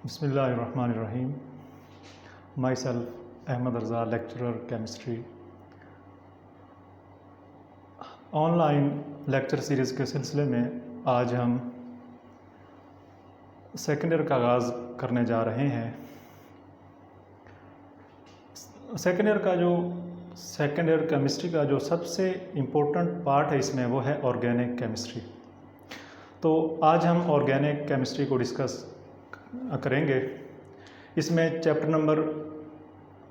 Bismillahirrahmanirrahim. Myself, Ahmed Raza, lecturer, chemistry. Online lecture series के सिलसिले में आज हम सेकेंड ईयर का आगाज़ करने जा रहे हैं। सेकेंड ईयर केमिस्ट्री का जो सबसे इम्पोर्टेंट पार्ट है इसमें वो है ऑर्गेनिक केमिस्ट्री। तो आज हम ऑर्गेनिक केमिस्ट्री को डिस्कस करेंगे। इसमें चैप्टर नंबर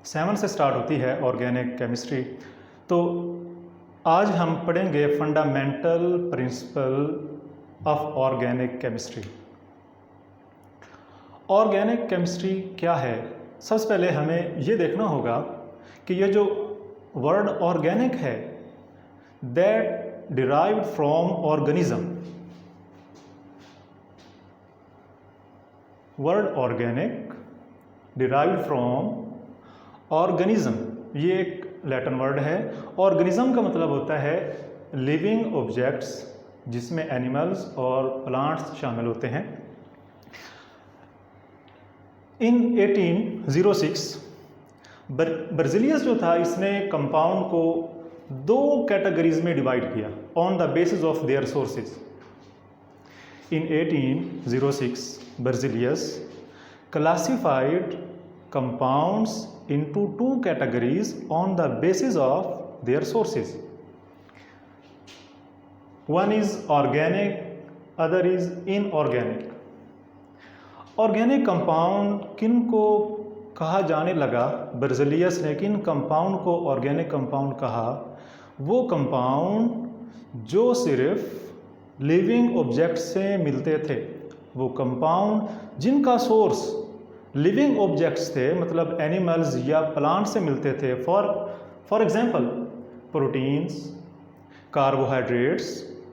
7 से स्टार्ट होती है ऑर्गेनिक केमिस्ट्री। तो आज हम पढ़ेंगे fundamental principle of organic chemistry. Organic chemistry क्या है? सबसे पहले हमें ये देखना होगा कि ये जो वर्ड ऑर्गेनिक है that derived from organism. Word organic derived from organism, ये एक लैटिन वर्ड है। ऑर्गेनिज्म का मतलब होता है लिविंग ऑब्जेक्ट्स, जिसमें एनिमल्स और प्लांट्स शामिल होते हैं। इन 1806 बर्जिलियस जो था इसने कंपाउंड को 2 कैटेगरीज में डिवाइड किया on the basis of their sources. In 1806, Berzelius classified compounds into 2 categories on the basis of their sources. One is organic, other is inorganic. Organic compound किन को कहा जाने लगा? बर्जिलियस ने किन कंपाउंड को ऑर्गेनिक कंपाउंड कहा? वो कंपाउंड जो सिर्फ लिविंग ऑब्जेक्ट से मिलते थे, वो कंपाउंड जिनका सोर्स लिविंग ऑब्जेक्ट्स थे, मतलब एनिमल्स या प्लांट से मिलते थे। For example proteins, carbohydrates,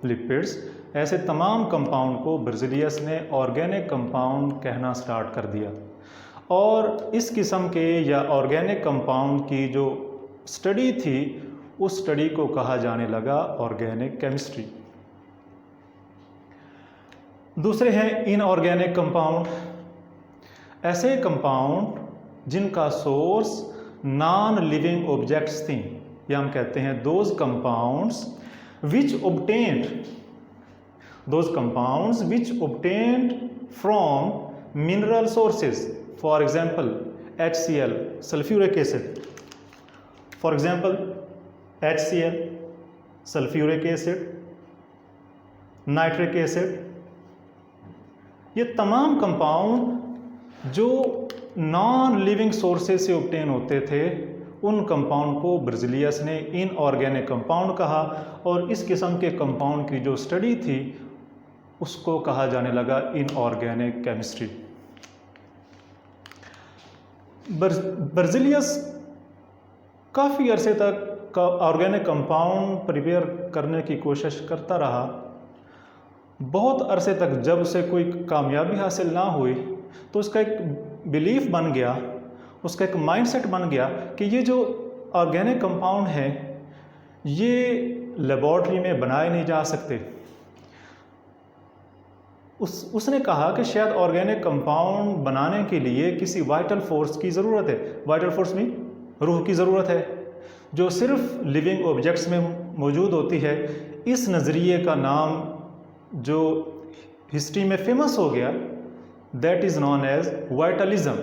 lipids, ऐसे तमाम कंपाउंड को बर्जिलियस ने ऑर्गेनिक कंपाउंड कहना स्टार्ट कर दिया। और इस किस्म के या ऑर्गेनिक कंपाउंड की जो स्टडी थी उस स्टडी को कहा जाने लगा ऑर्गेनिक केमिस्ट्री। दूसरे हैं इनऑर्गेनिक कंपाउंड, ऐसे कंपाउंड जिनका सोर्स नॉन लिविंग ऑब्जेक्ट्स थी, या हम कहते हैं those compounds which obtained from mineral sources. For example HCl, sulphuric acid. For example HCl, sulphuric acid, nitric acid. ये तमाम कंपाउंड जो नॉन लिविंग सोर्सेज से ऑब्टेन होते थे, उन कंपाउंड को बर्जिलियस ने इनऑर्गेनिक कंपाउंड कहा। और इस किस्म के कंपाउंड की जो स्टडी थी उसको कहा जाने लगा इनऑर्गेनिक केमिस्ट्री। बर्जिलियस काफ़ी अरसे तक ऑर्गेनिक कंपाउंड प्रिपेयर करने की कोशिश करता रहा। बहुत अरसे तक जब उसे कोई कामयाबी हासिल ना हुई तो उसका एक बिलीफ बन गया, उसका एक माइंडसेट बन गया कि ये जो ऑर्गेनिक कंपाउंड है ये लेबॉर्ट्री में बनाए नहीं जा सकते। उसने कहा कि शायद ऑर्गेनिक कंपाउंड बनाने के लिए किसी वाइटल फोर्स की ज़रूरत है। वाइटल फोर्स में रूह की ज़रूरत है जो सिर्फ लिविंग ऑब्जेक्ट्स में मौजूद होती है। इस नज़रिए का नाम जो हिस्ट्री में फेमस हो गया that is known as vitalism.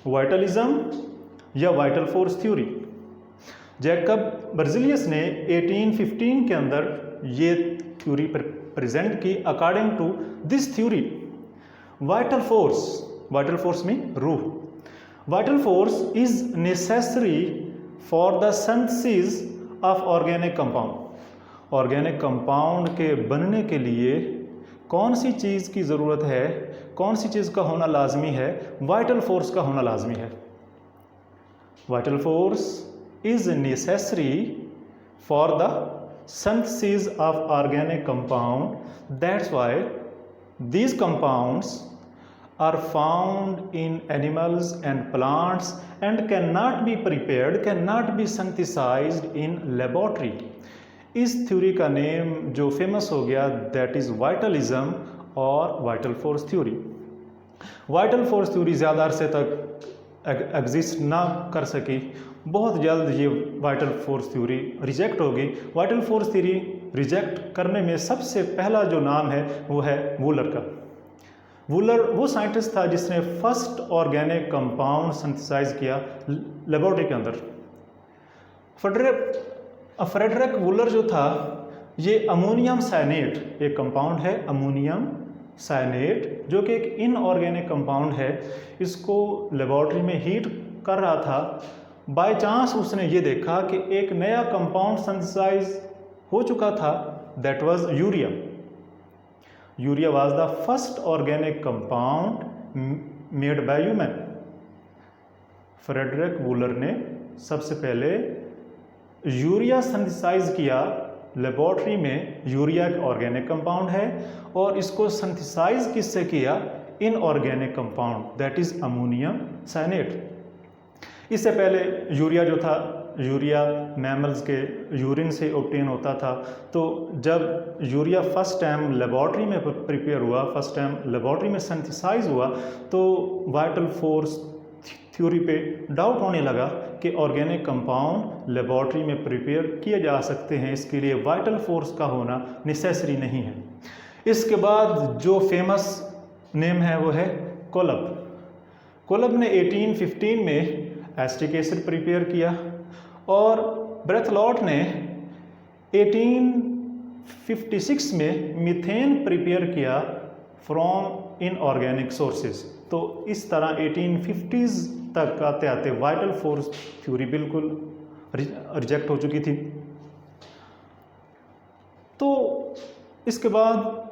Vitalism या vital force theory. Jacob Berzelius ने 1815 के अंदर ये थ्योरी प्रेजेंट की। According to this theory vital force में रूह, vital force is necessary for the synthesis of organic compound. Organic compound के बनने के लिए कौन सी चीज़ की ज़रूरत है, कौन सी चीज़ का होना लाजमी है? वाइटल फोर्स का होना लाजमी है। Vital force is necessary for the synthesis of organic compound. That's why these compounds are found in animals and plants and cannot be prepared, cannot be synthesized in laboratory. इस theory का name जो famous हो गया that is वाइटलिज्म और vital force theory. Vital force theory ज़्यादा अरसे तक exist ना कर सकी, बहुत जल्द ये वाइटल फोर्स थ्योरी रिजेक्ट होगी। वाइटल फोर्स थ्योरी रिजेक्ट करने में सबसे पहला जो नाम है वो है वूलर का। वूलर वो साइंटिस्ट था जिसने फर्स्ट ऑर्गेनिक कंपाउंड सिंथेसाइज किया लेबोरेटरी के अंदर। फ्रेडरिक वूलर जो था, ये अमोनियम साइनेट एक कंपाउंड है, अमोनियम साइनेट, जो कि एक इनऑर्गेनिक कंपाउंड है, इसको लेबोरेटरी में हीट कर रहा था। बाय चांस उसने ये देखा कि एक नया कंपाउंड सिंथेसाइज हो चुका था, that was urea. Urea was the first organic compound made by human. Friedrich Wohler ने सबसे पहले यूरिया सिंथेसाइज किया लेबोरेटरी में। यूरिया एक ऑर्गेनिक कंपाउंड है और इसको सिंथेसाइज किससे किया? Inorganic compound, that is ammonium cyanate. इससे पहले यूरिया जो था, यूरिया मैमल्स के यूरिन से ऑब्टेन होता था। तो जब यूरिया फर्स्ट टाइम लेबोरेटरी में प्रिपेयर हुआ, फर्स्ट टाइम लेबोरेटरी में सिंथेसाइज हुआ, तो वाइटल फोर्स थ्योरी पे डाउट होने लगा कि ऑर्गेनिक कंपाउंड लेबोरेटरी में प्रिपेयर किए जा सकते हैं, इसके लिए वाइटल फोर्स का होना नेसेसरी नहीं है। इसके बाद जो फेमस नेम है वो है कोलब। कोलब ने 1815 में एसिटिक एसिड प्रिपेयर किया और ब्रेथलॉट ने 1856 में मीथेन प्रिपेयर किया फ्रॉम इनऑर्गेनिक सोर्सेज। तो इस तरह 1850s तक आते आते वाइटल फोर्स थ्योरी बिल्कुल रिजेक्ट हो चुकी थी। तो इसके बाद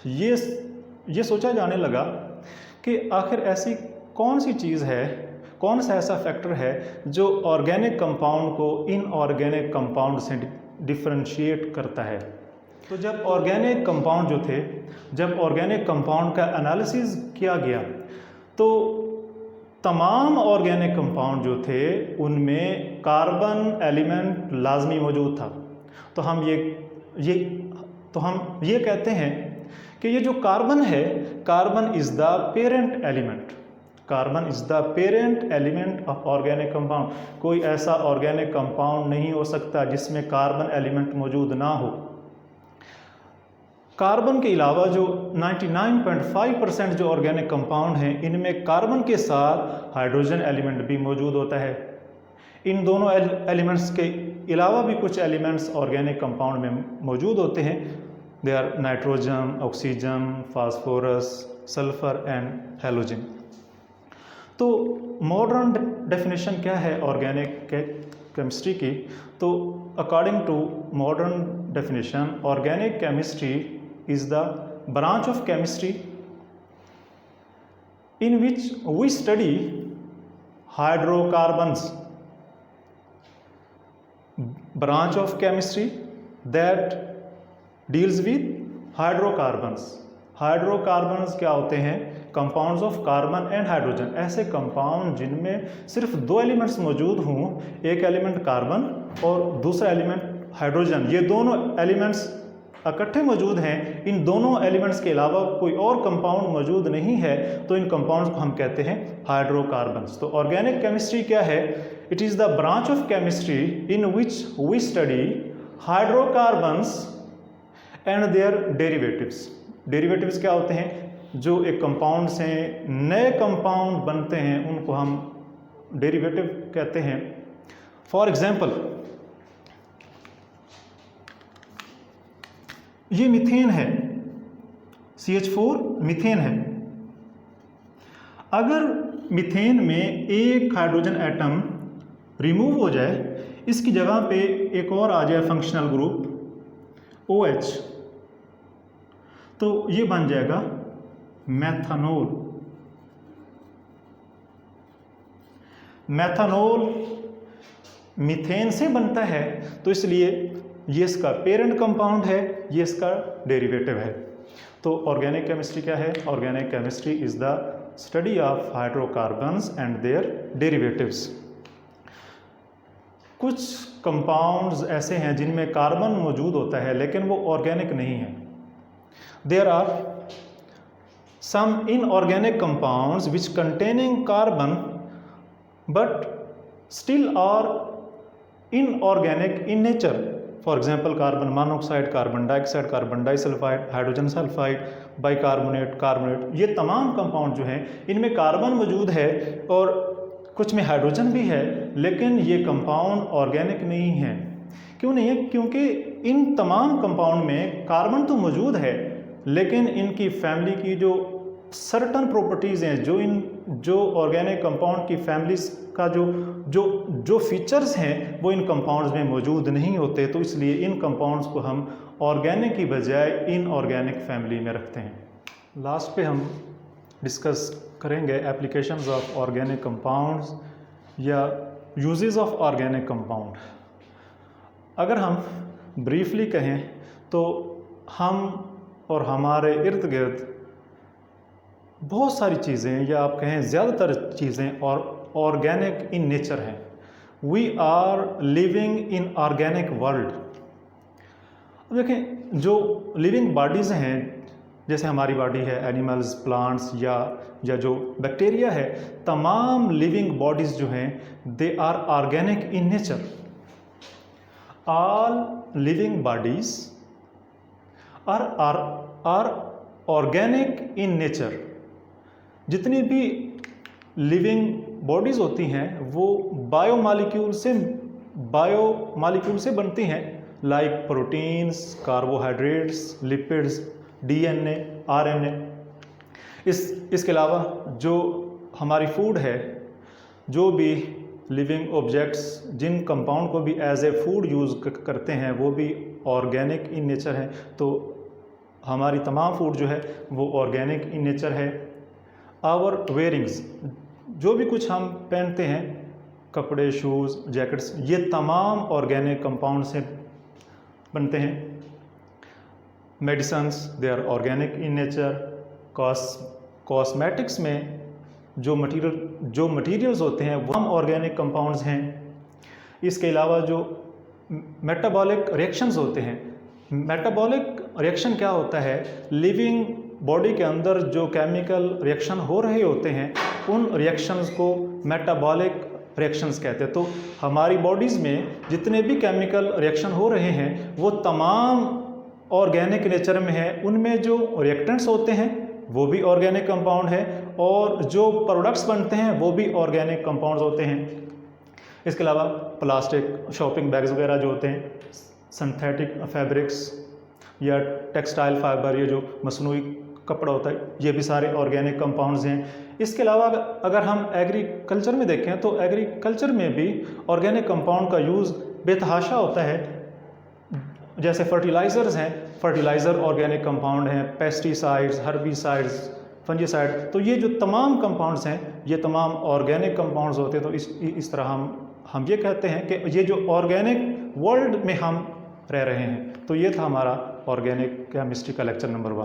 ये सोचा जाने लगा कि आखिर ऐसी कौन सी चीज़ है, कौन सा ऐसा फैक्टर है जो ऑर्गेनिक कंपाउंड को इनऑर्गेनिक कंपाउंड से डिफरेंशिएट करता है। तो जब ऑर्गेनिक कंपाउंड जो थे, जब ऑर्गेनिक कंपाउंड का एनालिसिस किया गया, तो तमाम ऑर्गेनिक कंपाउंड जो थे उनमें कार्बन एलिमेंट लाजमी मौजूद था। तो हम ये कहते हैं कि ये जो कार्बन है, carbon is the parent element. Carbon is the parent element of organic compound. कोई ऐसा ऑर्गेनिक कंपाउंड नहीं हो सकता जिसमें कार्बन एलिमेंट मौजूद ना हो। कार्बन के अलावा जो 99.5% जो ऑर्गेनिक कंपाउंड हैं, इनमें कार्बन के साथ हाइड्रोजन एलिमेंट भी मौजूद होता है। इन दोनों एलिमेंट्स के अलावा भी कुछ एलिमेंट्स ऑर्गेनिक कंपाउंड में मौजूद होते हैं। They are nitrogen, oxygen, phosphorus, sulphur and halogen. तो मॉडर्न डेफिनेशन क्या है ऑर्गेनिक केमिस्ट्री की? तो according to modern definition, organic chemistry is the branch of chemistry in which we study hydrocarbons. Branch of chemistry that deals with hydrocarbons. Hydrocarbons क्या होते हैं? Compounds of carbon and hydrogen. ऐसे compound जिनमें सिर्फ दो elements मौजूद हों, एक एलिमेंट कार्बन और दूसरा एलिमेंट हाइड्रोजन। ये दोनों एलिमेंट्स इकट्ठे मौजूद हैं, इन दोनों एलिमेंट्स के अलावा कोई और कंपाउंड मौजूद नहीं है, तो इन कंपाउंड्स को हम कहते हैं हाइड्रोकार्बन्स। तो ऑर्गेनिक केमिस्ट्री क्या है? It is the branch of chemistry in which we study hydrocarbons and their derivatives. Derivatives क्या होते हैं? जो एक कंपाउंड से नए कंपाउंड बनते हैं, उनको हम डेरिवेटिव कहते हैं। फॉर एग्जाम्पल, ये मीथेन है, CH4 मीथेन है। अगर मीथेन में एक हाइड्रोजन एटम रिमूव हो जाए, इसकी जगह पे एक और आ जाए फंक्शनल ग्रुप OH, तो ये बन जाएगा मेथनॉल। मेथनॉल मीथेन से बनता है, तो इसलिए ये इसका पेरेंट कंपाउंड है, ये इसका डेरिवेटिव है। तो ऑर्गेनिक केमिस्ट्री क्या है? Organic chemistry is the study of hydrocarbons and their derivatives. कुछ कंपाउंड्स ऐसे हैं जिनमें कार्बन मौजूद होता है लेकिन वो ऑर्गेनिक नहीं है। There are some inorganic compounds which containing carbon but still are inorganic in nature. For example, carbon monoxide, carbon dioxide, carbon disulfide, hydrogen sulphide, bicarbonate, carbonate, ये तमाम कंपाउंड जो हैं इनमें कार्बन मौजूद है और कुछ में हाइड्रोजन भी है, लेकिन ये कंपाउंड ऑर्गेनिक नहीं है। क्यों नहीं है? क्योंकि इन तमाम कंपाउंड में कार्बन तो मौजूद है, लेकिन इनकी फैमिली की जो सर्टन प्रॉपर्टीज़ हैं, जो ऑर्गेनिक कंपाउंड की फैमिलीज का जो फीचर्स हैं वो इन कंपाउंड्स में मौजूद नहीं होते, तो इसलिए इन कंपाउंड्स को हम ऑर्गेनिक की बजाय इनऑर्गेनिक फैमिली में रखते हैं। लास्ट पे हम डिस्कस करेंगे एप्लीकेशंस ऑफ ऑर्गेनिक कंपाउंड्स या यूजेस ऑफ ऑर्गेनिक कंपाउंड। अगर हम ब्रीफली कहें तो हम और हमारे इर्द गिर्द बहुत सारी चीज़ें, या आप कहें ज़्यादातर चीज़ें और ऑर्गेनिक इन नेचर हैं। We are living in organic world. अब देखें, जो लिविंग बॉडीज़ हैं, जैसे हमारी बॉडी है, एनिमल्स, प्लांट्स या जो बैक्टीरिया है, तमाम लिविंग बॉडीज़ जो हैं they are organic in nature. All living bodies are organic in nature. जितनी भी लिविंग बॉडीज़ होती हैं वो बायोमॉलिक्यूल से बनती हैं, like proteins, carbohydrates, lipids, DNA, RNA. इसके अलावा जो हमारी फूड है, जो भी लिविंग ऑब्जेक्ट्स जिन कंपाउंड को भी एज ए फूड यूज़ करते हैं वो भी ऑर्गेनिक इन नेचर है। तो हमारी तमाम फूड जो है वो ऑर्गेनिक इन नेचर है। आवर वेयरिंग्स, जो भी कुछ हम पहनते हैं, कपड़े, शूज़, जैकेट्स, ये तमाम ऑर्गेनिक कंपाउंड से बनते हैं। Medicines, they are organic in nature. Cosmetics में जो मटेरियल्स होते हैं वो हम ऑर्गेनिक कंपाउंड्स हैं। इसके अलावा जो मेटाबॉलिक रिएक्शंस होते हैं, मेटाबॉलिक रिएक्शन क्या होता है? लिविंग बॉडी के अंदर जो केमिकल रिएक्शन हो रहे होते हैं उन रिएक्शंस को मेटाबॉलिक रिएक्शंस कहते हैं। तो हमारी बॉडीज़ में जितने भी केमिकल रिएक्शन हो रहे हैं वो तमाम ऑर्गेनिक नेचर में है। उनमें जो रिएक्टेंट्स होते हैं वो भी ऑर्गेनिक कंपाउंड है और जो प्रोडक्ट्स बनते हैं वो भी ऑर्गेनिक कंपाउंड्स होते हैं। इसके अलावा प्लास्टिक, शॉपिंग बैग्स वगैरह जो होते हैं, सिंथेटिक फैब्रिक्स या टेक्सटाइल फाइबर, ये जो मसनूई कपड़ा होता है, ये भी सारे ऑर्गेनिक कंपाउंड्स हैं। इसके अलावा अगर हम एग्रीकल्चर में देखें तो एग्रीकल्चर में भी ऑर्गेनिक कंपाउंड का यूज़ बेतहाशा होता है। जैसे फर्टिलाइज़र्स हैं, फर्टिलाइज़र ऑर्गेनिक कंपाउंड हैं, पेस्टिसाइड्स, हर्बिसाइड्स, फंजीसाइड, तो ये जो तमाम कंपाउंड्स हैं ये तमाम ऑर्गेनिक कंपाउंड्स होते हैं। तो इस तरह हम ये कहते हैं कि ये जो ऑर्गेनिक वर्ल्ड में हम रह रहे हैं। तो ये था हमारा ऑर्गेनिक केमिस्ट्री का लेक्चर नंबर 1।